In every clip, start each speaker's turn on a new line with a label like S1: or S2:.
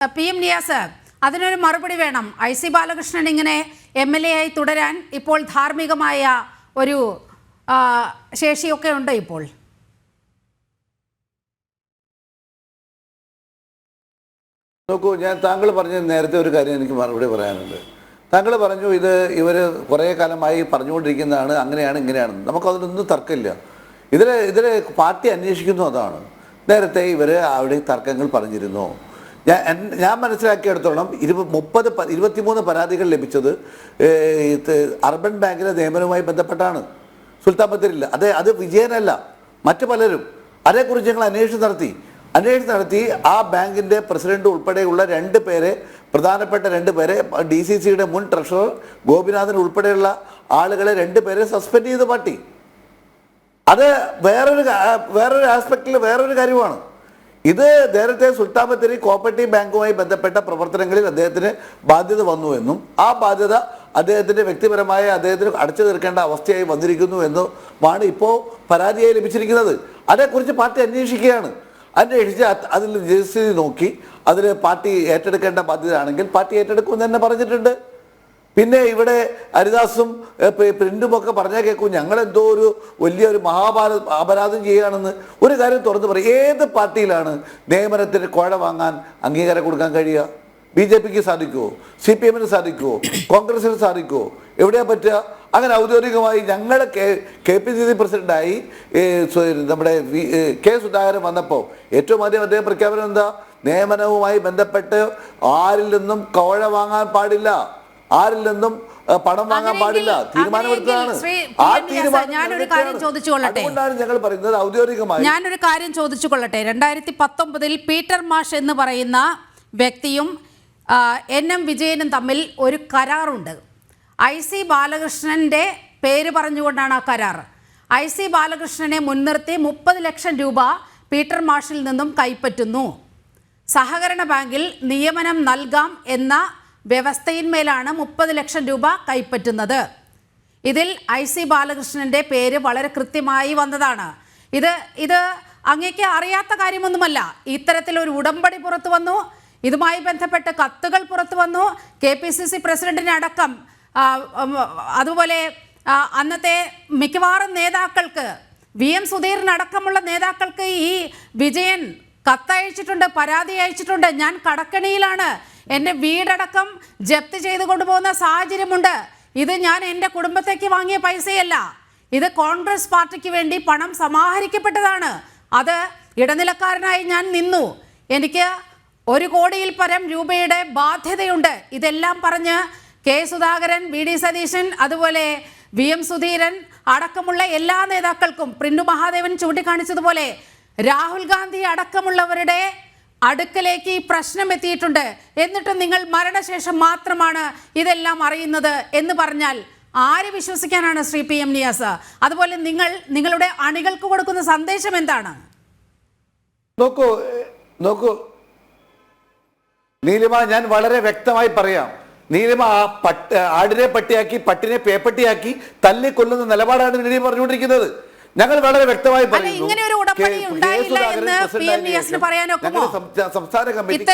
S1: PM Niyas, അതിനൊരു മറുപടി വേണം. IC ബാലകൃഷ്ണൻ ഇങ്ങനെ MLA ആയി തുടരാൻ ഇപ്പോൾ ധാർമ്മികമായ ഒരു ശേഷിയൊക്കെ ഉണ്ട്. ഇപ്പോൾ
S2: നോക്കൂ, ഞാൻ താങ്കൾ പറഞ്ഞ നേരത്തെ ഒരു കാര്യം എനിക്ക് മറുപടി പറയാനുണ്ട്. താങ്കൾ പറഞ്ഞു ഇവർ കുറേ കാലമായി പറഞ്ഞുകൊണ്ടിരിക്കുന്നതാണ്, അങ്ങനെയാണ് ഇങ്ങനെയാണ്. നമുക്കതിലൊന്നും തർക്കമില്ല. ഇതിലെ പാർട്ടി അന്വേഷിക്കുന്നു. അതാണ് നേരത്തെ ഇവർ അവിടെ തർക്കങ്ങൾ പറഞ്ഞിരുന്നു. ഞാൻ മനസ്സിലാക്കിയെടുത്തോളം 23 പരാതികൾ ലഭിച്ചത് അർബൻ ബാങ്കിലെ നിയമനവുമായി ബന്ധപ്പെട്ടാണ്. സുൽത്താൻ ബത്തേരിയിൽ അത് വിജയനല്ല, മറ്റു പലരും. അതേക്കുറിച്ച് ഞങ്ങൾ അന്വേഷണം നടത്തി ആ ബാങ്കിൻ്റെ പ്രസിഡന്റ് ഉൾപ്പെടെയുള്ള പ്രധാനപ്പെട്ട 2 പേരെ, DCCയുടെ മുൻ ട്രഷറർ ഗോപിനാഥൻ ഉൾപ്പെടെയുള്ള ആളുകളെ 2 പേരെ സസ്പെൻഡ് ചെയ്ത പാർട്ടി. അത് വേറൊരു ആസ്പെക്റ്റിൽ വേറൊരു കാര്യമാണ്. ഇത് നേരത്തെ സുൽത്താൻ ബത്തേരി കോപ്പറേറ്റീവ് ബാങ്കുമായി ബന്ധപ്പെട്ട പ്രവർത്തനങ്ങളിൽ അദ്ദേഹത്തിന് ബാധ്യത വന്നുവെന്നും ആ ബാധ്യത അദ്ദേഹത്തിൻ്റെ വ്യക്തിപരമായ അദ്ദേഹത്തിന് അടച്ചു തീർക്കേണ്ട അവസ്ഥയായി വന്നിരിക്കുന്നു എന്നുമാണ് ഇപ്പോൾ പരാതിയായി ലഭിച്ചിരിക്കുന്നത്. അതേക്കുറിച്ച് പാർട്ടി അന്വേഷിക്കുകയാണ്. അന്വേഷിച്ച് അതിൽ രജിസ്റ്ററി നോക്കി അതിൽ പാർട്ടി ഏറ്റെടുക്കേണ്ട ബാധ്യതയാണെങ്കിൽ പാർട്ടി ഏറ്റെടുക്കുമെന്ന് തന്നെ പറഞ്ഞിട്ടുണ്ട്. പിന്നെ ഇവിടെ ഹരിദാസും പ്രിന്റുമൊക്കെ പറഞ്ഞാൽ കേൾക്കും ഞങ്ങളെന്തോ വലിയൊരു അപരാധം ചെയ്യുകയാണെന്ന്. ഒരു കാര്യം തുറന്നു പറയും, ഏത് പാർട്ടിയിലാണ് നിയമനത്തിന് കോഴ വാങ്ങാൻ അംഗീകാരം കൊടുക്കാൻ കഴിയുക? BJPക്ക് സാധിക്കുമോ? CPMന് സാധിക്കുമോ? കോൺഗ്രസിന് സാധിക്കുമോ? എവിടെയാ പറ്റുക? അങ്ങനെ ഔദ്യോഗികമായി ഞങ്ങളുടെ KPCC പ്രസിഡന്റായി നമ്മുടെ K സുധാകരൻ വന്നപ്പോൾ ഏറ്റവും ആദ്യം അദ്ദേഹം പ്രഖ്യാപനം എന്താ? നിയമനവുമായി ബന്ധപ്പെട്ട് ആരിൽ നിന്നും കോഴ വാങ്ങാൻ പാടില്ല, ആരിൽ നിന്നും പണം വാങ്ങാൻ പാടില്ല, തീരുമാനമെടുത്തതാണ്. അതുകൊണ്ടാണ് ഞങ്ങൾ പറയുന്നത് ഔദ്യോഗികമായി.
S1: ഞാനൊരു കാര്യം ചോദിച്ചുകൊള്ളട്ടെ. 2019 പീറ്റർ മാഷ് എന്ന് പറയുന്ന വ്യക്തിയും NM വിജയനും തമ്മിൽ ഒരു കരാറുണ്ട്. IC ബാലകൃഷ്ണന്റെ പേര് പറഞ്ഞുകൊണ്ടാണ് ആ കരാർ. IC ബാലകൃഷ്ണനെ മുൻനിർത്തി 30 ലക്ഷം രൂപ പീറ്റർ മാഷിൽ നിന്നും കൈപ്പറ്റുന്നു. സഹകരണ ബാങ്കിൽ നിയമനം നൽകാം എന്ന വ്യവസ്ഥയിന്മേലാണ് 30 ലക്ഷം രൂപ കൈപ്പറ്റുന്നത്. ഇതിൽ IC ബാലകൃഷ്ണന്റെ പേര് വളരെ കൃത്യമായി വന്നതാണ്. ഇത് അങ്ങേക്ക് അറിയാത്ത കാര്യമൊന്നുമല്ല. ഇത്തരത്തിലൊരു ഉടമ്പടി പുറത്തു വന്നു. ഇതുമായി ബന്ധപ്പെട്ട് കത്തുകൾ പുറത്തു വന്നു. KPCC പ്രസിഡന്റിനെ അടക്കം, അതുപോലെ അന്നത്തെ മിക്കവാറും നേതാക്കൾക്ക്, VM സുധീറിനടക്കമുള്ള നേതാക്കൾക്ക് ഈ വിജയൻ കത്തയച്ചിട്ടുണ്ട്, പരാതി അയച്ചിട്ടുണ്ട്. ഞാൻ കടക്കണിയിലാണ്, എൻ്റെ വീടടക്കം ജപ്തി ചെയ്ത് കൊണ്ടുപോകുന്ന സാഹചര്യമുണ്ട്. ഇത് ഞാൻ എൻ്റെ കുടുംബത്തേക്ക് വാങ്ങിയ പൈസയല്ല, ഇത് കോൺഗ്രസ് പാർട്ടിക്ക് വേണ്ടി പണം സമാഹരിക്കപ്പെട്ടതാണ്. അത് ഇടനിലക്കാരനായി ഞാൻ നിന്നു. എനിക്ക് 1 കോടിയിൽ പരം രൂപയുടെ ബാധ്യതയുണ്ട്. ഇതെല്ലാം പറഞ്ഞ് K സുധാകരൻ, VD സതീശൻ, അതുപോലെ VM സുധീരൻ അടക്കമുള്ള എല്ലാ നേതാക്കൾക്കും, പ്രിന്റു മഹാദേവൻ ചൂണ്ടിക്കാണിച്ചതുപോലെ രാഹുൽ ഗാന്ധി അടക്കമുള്ളവരുടെ അടുക്കലേക്ക് ഈ പ്രശ്നം എത്തിയിട്ടുണ്ട്. എന്നിട്ടും നിങ്ങൾ മരണശേഷം മാത്രമാണ് ഇതെല്ലാം അറിയുന്നത് എന്ന് പറഞ്ഞാൽ ആര് വിശ്വസിക്കാനാണ് ശ്രീ PM നിയാസ്? അതുപോലെ നിങ്ങളുടെ അണികൾക്ക് കൊടുക്കുന്ന സന്ദേശം എന്താണ്?
S2: നോക്കൂ നീലിമ, ഞാൻ വളരെ വ്യക്തമായി പറയാം. നീലിമ ആടിനെ പട്ടിയാക്കി പട്ടിനെ പേപ്പട്ടിയാക്കി തല്ലിക്കൊല്ലുന്ന നിലപാടാണ് നീലിമ പറഞ്ഞുകൊണ്ടിരിക്കുന്നത്. ഞങ്ങൾ വളരെ വ്യക്തമായി പറയുന്നു, സംസ്ഥാന കമ്മിറ്റി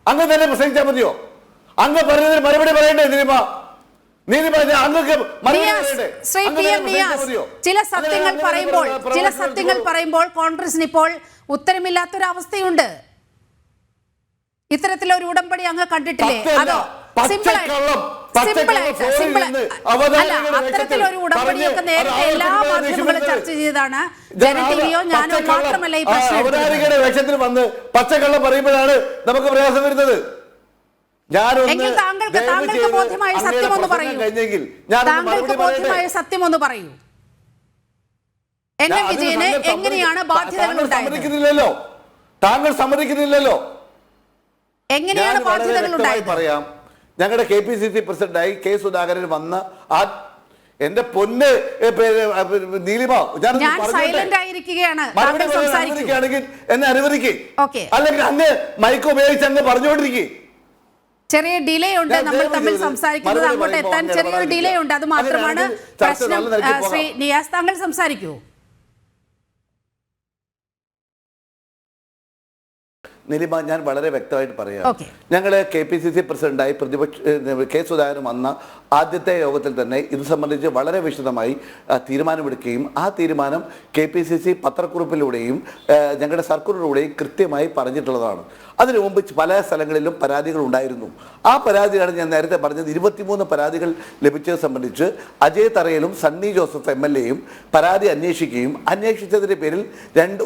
S2: അങ്ങ് തന്നെ പ്രസംഗിച്ചാൽ മതിയോ? അങ്ങ് പറഞ്ഞതിന് മറുപടി പറയണ്ടേ നീലിമ?
S1: ചില സത്യങ്ങൾ പറയുമ്പോൾ കോൺഗ്രസിന് ഇപ്പോൾ ഉത്തരമില്ലാത്തൊരവസ്ഥയുണ്ട്. ഇത്തരത്തിലൊരു ഉടമ്പടി അങ്ങ് കണ്ടിട്ടില്ലേ? അതോ അത്തരത്തിലൊരു ഉടമ്പടിയൊക്കെ നേരത്തെ എല്ലാ മാധ്യമങ്ങളും ചർച്ച ചെയ്തതാണ്. ജനടിവിയോ ഞാനോ മാത്രമല്ല ഈ പ്രശ്നം
S2: വന്ന് പച്ചക്കള്ളം പറയുമ്പോഴാണ് നമുക്ക് പ്രയാസം വരുന്നത്.
S1: താങ്കൾക്ക് ബോധ്യമായ സത്യം ഒന്ന് പറയൂ. NM വിജയന് എങ്ങനെയാണ് ബാധ്യതകൾ ഉണ്ടായത്?
S2: താങ്കൾ സമ്മതിക്കുന്നില്ലല്ലോ.
S1: എങ്ങനെയാണ് ബാധ്യതകൾ ഉണ്ടായത്?
S2: പറയാം. ഞങ്ങളുടെ KPCC പ്രസിഡന്റായി K സുധാകരൻ വന്ന എന്റെ പൊന്ന് നീലിമ,
S1: ഞാൻ സൈലന്റ് ആയിരിക്കുകയാണ്.
S2: സംസാരിക്കുകയാണെങ്കിൽ എന്നെ അനുവദിക്കേ, അല്ലെങ്കിൽ അങ്ങ് മൈക്ക് ഉപയോഗിച്ച് അങ്ങ് പറഞ്ഞുകൊണ്ടിരിക്കേ.
S1: ചെറിയ ഡിലേ ഉണ്ട്, നമ്മൾ തമ്മിൽ സംസാരിക്കുന്നത് അങ്ങോട്ട് എത്താൻ ചെറിയൊരു ഡിലേ ഉണ്ട്. അത് മാത്രമാണ് പ്രശ്നം. ശ്രീ നിയാസ്, താങ്കൾ സംസാരിക്കൂ.
S2: നിലിമ, ഞാൻ വളരെ വ്യക്തമായിട്ട് പറയാം.
S1: ഓക്കെ.
S2: ഞങ്ങൾ KPCC പ്രസിഡന്റായി കെ സുധാകരൻ വന്ന ആദ്യത്തെ യോഗത്തിൽ തന്നെ ഇത് സംബന്ധിച്ച് വളരെ വിശദമായി തീരുമാനമെടുക്കുകയും ആ തീരുമാനം KPCC പത്രക്കുറിപ്പിലൂടെയും ഞങ്ങളുടെ സർക്കുലറിലൂടെയും കൃത്യമായി പറഞ്ഞിട്ടുള്ളതാണ്. അതിനു മുമ്പ് പല സ്ഥലങ്ങളിലും പരാതികൾ ഉണ്ടായിരുന്നു. ആ പരാതിയാണ് ഞാൻ നേരത്തെ പറഞ്ഞത്. 23 പരാതികൾ ലഭിച്ചത് സംബന്ധിച്ച് അജയ് തറയിലും സണ്ണി ജോസഫ് MLAയും പരാതി അന്വേഷിക്കുകയും അന്വേഷിച്ചതിൻ്റെ പേരിൽ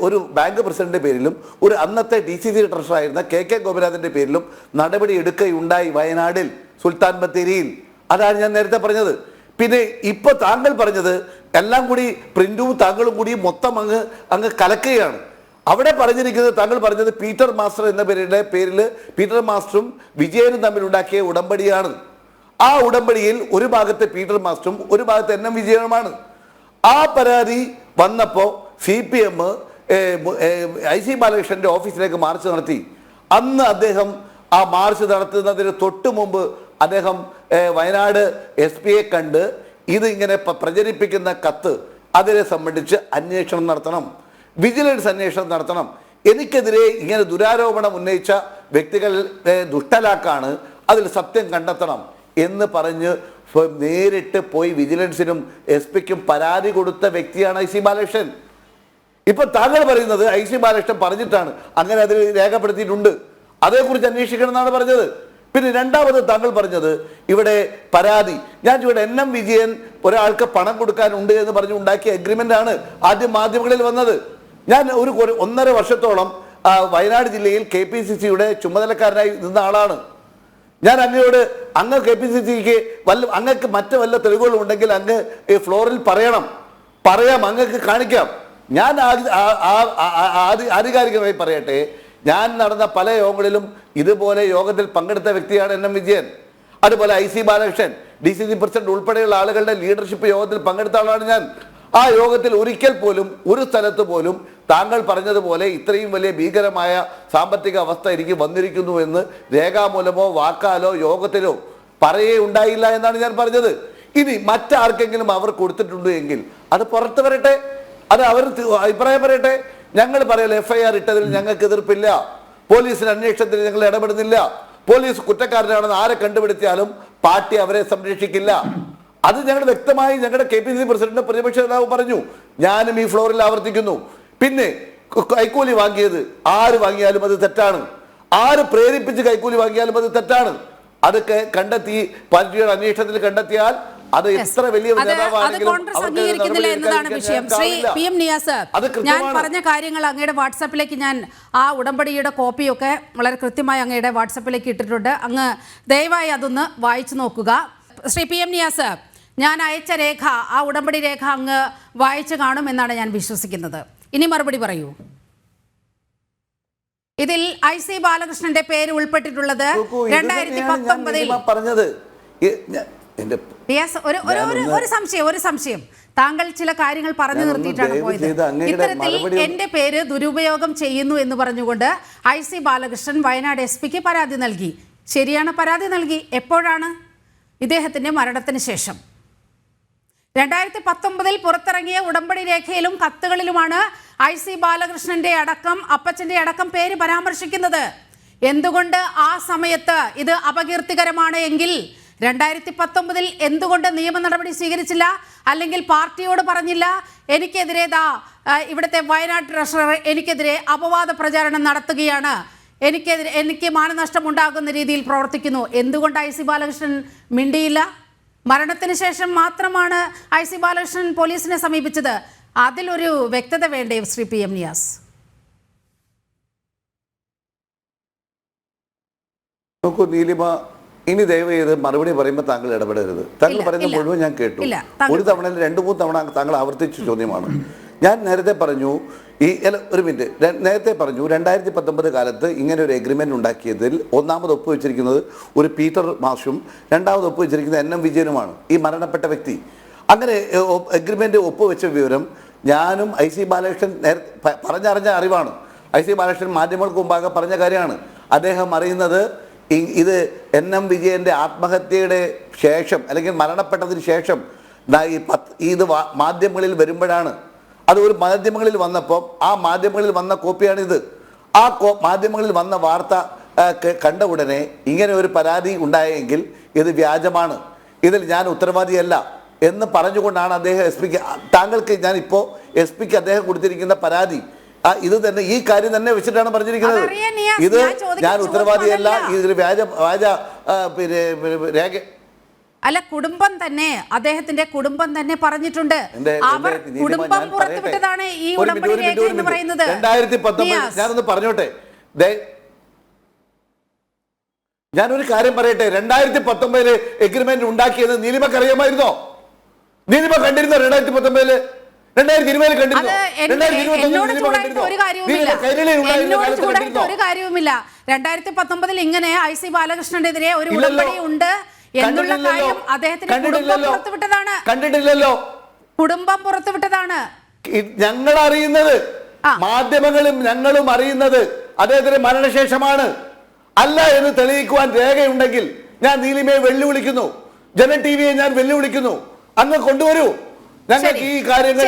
S2: ഒരു ബാങ്ക് പ്രസിഡന്റിന്റെ പേരിലും ഒരു അന്നത്തെ DCC ട്രഷറായിരുന്ന KK ഗോപിനാഥിന്റെ പേരിലും നടപടി എടുക്കുകയുണ്ടായി വയനാടിൽ സുൽത്താൻ ബത്തേരിയിൽ. അതാണ് ഞാൻ നേരത്തെ പറഞ്ഞത്. പിന്നെ ഇപ്പൊ താങ്കൾ പറഞ്ഞത് എല്ലാം കൂടി പ്രിന്റും താങ്കളും കൂടി മൊത്തം അങ്ങ് കലക്കുകയാണ്. അവിടെ പറഞ്ഞിരിക്കുന്നത്, താങ്കൾ പറഞ്ഞത് പീറ്റർ മാസ്റ്റർ എന്ന പേരിൽ പീറ്റർ മാസ്റ്ററും വിജയനും തമ്മിലുണ്ടാക്കിയ ഉടമ്പടിയാണ്. ആ ഉടമ്പടിയിൽ ഒരു ഭാഗത്ത് പീറ്റർ മാസ്റ്ററും ഒരു ഭാഗത്ത് NM വിജയനുമാണ്. ആ പരാതി വന്നപ്പോൾ CPM IC ബാലകൃഷ്ണന്റെ ഓഫീസിലേക്ക് മാർച്ച് നടത്തി. അന്ന് അദ്ദേഹം ആ മാർച്ച് നടത്തുന്നതിന് തൊട്ട് മുമ്പ് അദ്ദേഹം വയനാട് SP-യെ കണ്ട് ഇത് ഇങ്ങനെ പ്രചരിപ്പിക്കുന്ന കത്ത് അതിനെ സംബന്ധിച്ച് അന്വേഷണം നടത്തണം, വിജിലൻസ് അന്വേഷണം നടത്തണം, എനിക്കെതിരെ ഇങ്ങനെ ദുരാരോപണം ഉന്നയിച്ച വ്യക്തികൾ ദുഷ്ടലാക്കാണ്, അതിൽ സത്യം കണ്ടെത്തണം എന്ന് പറഞ്ഞ് നേരിട്ട് പോയി വിജിലൻസിനും SP-ക്കും പരാതി കൊടുത്ത വ്യക്തിയാണ് IC ബാലകൃഷ്ണൻ. ഇപ്പൊ താങ്കൾ പറയുന്നത് IC ബാലകൃഷ്ണൻ പറഞ്ഞിട്ടാണ്, അങ്ങനെ അതിൽ രേഖപ്പെടുത്തിയിട്ടുണ്ട്, അതേക്കുറിച്ച് അന്വേഷിക്കണം എന്നാണ് പറഞ്ഞത്. പിന്നെ രണ്ടാമത് താങ്കൾ പറഞ്ഞത് ഇവിടെ പരാതി, ഞാൻ ഇവിടെ NM വിജയൻ ഒരാൾക്ക് പണം കൊടുക്കാനുണ്ട് എന്ന് പറഞ്ഞ് ഉണ്ടാക്കിയ അഗ്രിമെന്റ് ആണ് ആദ്യം മാധ്യമങ്ങളിൽ വന്നത്. ഞാൻ 1.5 വർഷത്തോളം വയനാട് ജില്ലയിൽ KPCC-യുടെ ചുമതലക്കാരനായി നിന്ന ആളാണ്. ഞാൻ അങ്ങയോട് അങ്ങ് KPCC-ക്ക് അങ്ങക്ക് മറ്റു വല്ല തെളിവുകളും ഉണ്ടെങ്കിൽ അങ്ങ് ഈ ഫ്ലോറിൽ പറയാം, അങ്ങക്ക് കാണിക്കാം. ഞാൻ ആധികാരികമായി പറയട്ടെ, ഞാൻ നടന്ന പല യോഗങ്ങളിലും ഇതുപോലെ യോഗത്തിൽ പങ്കെടുത്ത വ്യക്തിയാണ് NM വിജയൻ. അതുപോലെ IC ബാലകൃഷ്ണൻ, DCC പ്രസിഡന്റ് ഉൾപ്പെടെയുള്ള ആളുകളുടെ ലീഡർഷിപ്പ് യോഗത്തിൽ പങ്കെടുത്ത ആളാണ് ഞാൻ. ആ യോഗത്തിൽ ഒരിക്കൽ പോലും ഒരു സ്ഥലത്ത് പോലും താങ്കൾ പറഞ്ഞതുപോലെ ഇത്രയും വലിയ ഭീകരമായ സാമ്പത്തിക അവസ്ഥ എനിക്ക് വന്നിരിക്കുന്നു എന്ന് രേഖാമൂലമോ വാക്കാലോ യോഗത്തിലോ പറയേ ഉണ്ടായില്ല എന്നാണ് ഞാൻ പറഞ്ഞത്. ഇനി മറ്റാർക്കെങ്കിലും അവർ കൊടുത്തിട്ടുണ്ട് എങ്കിൽ അത് പുറത്തു വരട്ടെ, അത് അവർ അഭിപ്രായം പറയട്ടെ. ഞങ്ങൾ പറയല FIR ഇട്ടതിൽ ഞങ്ങൾക്ക് എതിർപ്പില്ല, പോലീസിന് അന്വേഷണത്തിൽ ഞങ്ങൾ ഇടപെടുന്നില്ല, പോലീസ് കുറ്റക്കാരനാണെന്ന് ആരെ കണ്ടുപിടിച്ചാലും പാർട്ടി അവരെ സംരക്ഷിക്കില്ല. അത് ഞങ്ങൾ വ്യക്തമായി ഞങ്ങളുടെ KPCC പ്രസിഡന്റ് പ്രതിപക്ഷ നേതാവ് പറഞ്ഞു. ഞാനും ഈ ഫ്ലോറിൽ ആവർത്തിക്കുന്നു. പിന്നെ കൈക്കൂലി വാങ്ങിയത് ആര് വാങ്ങിയാലും അത് തെറ്റാണ്, ആര് പ്രേരിപ്പിച്ച് കൈക്കൂലി വാങ്ങിയാലും അത് തെറ്റാണ്. അതൊക്കെ കണ്ടെത്തി പാർട്ടിയുടെ അന്വേഷണത്തിൽ കണ്ടെത്തിയാൽ അത് എത്ര വലിയ
S1: എന്നതാണ് വിഷയം. ശ്രീ PM നിയാസ്, ഞാൻ പറഞ്ഞ കാര്യങ്ങൾ അങ്ങയുടെ വാട്സാപ്പിലേക്ക് ഞാൻ ആ ഉടമ്പടിയുടെ കോപ്പിയൊക്കെ വളരെ കൃത്യമായി അങ്ങയുടെ വാട്സാപ്പിലേക്ക് ഇട്ടിട്ടുണ്ട്. അങ്ങ് ദയവായി അതൊന്ന് വായിച്ചു നോക്കുക. ശ്രീ PM നിയാസ്, ഞാൻ അയച്ച രേഖ, ആ ഉടമ്പടി രേഖ അങ്ങ് വായിച്ചു കാണുമെന്നാണ് ഞാൻ വിശ്വസിക്കുന്നത്. ഇനി മറുപടി പറയൂ. ഇതിൽ IC ബാലകൃഷ്ണന്റെ പേര് ഉൾപ്പെട്ടിട്ടുള്ളത് 2019
S2: പറഞ്ഞത്.
S1: ഒരു സംശയം താങ്കൾ ചില കാര്യങ്ങൾ പറഞ്ഞു നിർത്തിയിട്ടാണ് പോയത്. ഇത്തരത്തിൽ എന്റെ പേര് ദുരുപയോഗം ചെയ്യുന്നു എന്ന് പറഞ്ഞുകൊണ്ട് IC ബാലകൃഷ്ണൻ വയനാട് SP-ക്ക് പരാതി നൽകി. ശരിയാണ്, പരാതി നൽകി. എപ്പോഴാണ്? ഇദ്ദേഹത്തിന്റെ മരണത്തിന് ശേഷം. 2019 പുറത്തിറങ്ങിയ ഉടമ്പടി രേഖയിലും കത്തുകളിലുമാണ് IC ബാലകൃഷ്ണന്റെ അടക്കം അപ്പച്ചന്റെ അടക്കം പേര് പരാമർശിക്കുന്നത്. എന്തുകൊണ്ട് ആ സമയത്ത് ഇത് അപകീർത്തികരമാണ് എങ്കിൽ 2019 എന്തുകൊണ്ട് നിയമ നടപടി സ്വീകരിച്ചില്ല? അല്ലെങ്കിൽ പാർട്ടിയോട് പറഞ്ഞില്ല, എനിക്കെതിരെ ഇവിടുത്തെ വയനാട് ട്രഷറർ എനിക്കെതിരെ അപവാദ പ്രചാരണം നടത്തുകയാണ്, എനിക്ക് മാനനഷ്ടം ഉണ്ടാകുന്ന രീതിയിൽ പ്രവർത്തിക്കുന്നു, എന്തുകൊണ്ട് IC ബാലകൃഷ്ണൻ മിണ്ടിയില്ല? മരണത്തിന് ശേഷം മാത്രമാണ് IC ബാലകൃഷ്ണൻ പോലീസിനെ സമീപിച്ചത്. അതിലൊരു വ്യക്തത വേണ്ടേ ശ്രീ PM നിയാസ്?
S2: നോക്കൂ നീലിമ, ഇനി ദയവ് ചെയ്ത് മറുപടി പറയുമ്പോൾ താങ്കൾ ഇടപെടരുത്. താങ്കൾ പറയുന്ന മുഴുവൻ ഞാൻ കേട്ടു. ഒരു തവണ 2-3 തവണ താങ്കൾ ആവർത്തിച്ച ചോദ്യമാണ്. ഞാൻ നേരത്തെ പറഞ്ഞു, ഒരു മിനിറ്റ്, നേരത്തെ പറഞ്ഞു 2019 കാലത്ത് ഇങ്ങനെ ഒരു എഗ്രിമെന്റ് ഉണ്ടാക്കിയതിൽ ഒന്നാമത് ഒപ്പുവെച്ചിരിക്കുന്നത് ഒരു പീറ്റർ മാഷും രണ്ടാമത് ഒപ്പുവെച്ചിരിക്കുന്നത് NM വിജയനുമാണ്, ഈ മരണപ്പെട്ട വ്യക്തി. അങ്ങനെ എഗ്രിമെന്റ് ഒപ്പുവെച്ച വിവരം ഞാനും IC ബാലകൃഷ്ണൻ പറഞ്ഞറിഞ്ഞ അറിവാണ്. IC ബാലകൃഷ്ണൻ മാധ്യമങ്ങൾക്ക് മുമ്പാകെ പറഞ്ഞ കാര്യമാണ്. അദ്ദേഹം അറിയുന്നത് ഇത് NM വിജയന്റെ ആത്മഹത്യയുടെ ശേഷം അല്ലെങ്കിൽ മരണപ്പെട്ടതിന് ശേഷം ഇത് മാധ്യമങ്ങളിൽ വരുമ്പോഴാണ്. അത് ഒരു മാധ്യമങ്ങളിൽ വന്നപ്പോൾ ആ മാധ്യമങ്ങളിൽ വന്ന കോപ്പിയാണിത്. ആ മാധ്യമങ്ങളിൽ വന്ന വാർത്ത കണ്ട ഉടനെ ഇങ്ങനെ ഒരു പരാതി ഉണ്ടായെങ്കിൽ ഇത് വ്യാജമാണ്, ഇതിൽ ഞാൻ ഉത്തരവാദിയല്ല എന്ന് പറഞ്ഞുകൊണ്ടാണ് അദ്ദേഹം എസ് പിക്ക്, താങ്കൾക്ക് ഞാനിപ്പോൾ എസ് പിക്ക് അദ്ദേഹം കൊടുത്തിരിക്കുന്ന പരാതി ഇത് തന്നെ, ഈ കാര്യം തന്നെ വെച്ചിട്ടാണ് പറഞ്ഞിരിക്കുന്നത്. ഇത് ഞാൻ ഉത്തരവാദിയല്ല, ഇതിൽ വ്യാജ പിന്നെ രേഖ
S1: അല്ല, കുടുംബം തന്നെ, അദ്ദേഹത്തിന്റെ കുടുംബം തന്നെ പറഞ്ഞിട്ടുണ്ട്. അവർ കുടുംബം പുറത്തുവിട്ടതാണ് ഈ ഉടമ്പടി രേഖ എന്ന് പറയുന്നത്.
S2: 2019 ഞാനൊന്ന് പറഞ്ഞോട്ടെ, ഞാനൊരു കാര്യം പറയട്ടെ. 2019 എഗ്രിമെന്റ് ഉണ്ടാക്കിയത് നീലിമക്ക് അറിയാമായിരുന്നോ? നീലിമ കണ്ടിരുന്നോ? 2019 2020 കണ്ടിരുന്നോ?
S1: ഒരു കാര്യവുമില്ല. 2019 ഇങ്ങനെ IC ബാലകൃഷ്ണനെതിരെ ഒരു ഉടമ്പടി ഉണ്ട് എന്നുള്ള കാര്യം അദ്ദേഹത്തിന്റെ കുടുംബം പുറത്തുവിട്ടതാണ്.
S2: കണ്ടിട്ടില്ലല്ലോ,
S1: കുടുംബം പുറത്തുവിട്ടതാണ്.
S2: ഞങ്ങൾ അറിയുന്നത്, മാധ്യമങ്ങളും ഞങ്ങളും അറിയുന്നത് അദ്ദേഹത്തിന്റെ മരണശേഷമാണ്. അല്ല എന്ന് തെളിയിക്കുവാൻ രേഖയുണ്ടെങ്കിൽ ഞാൻ നീലിമയെ വെല്ലുവിളിക്കുന്നു, ജനൻ ടിവിയെ ഞാൻ വെല്ലുവിളിക്കുന്നു, അങ്ങ് കൊണ്ടുവരൂ. ഞങ്ങൾക്ക് ഈ കാര്യങ്ങൾ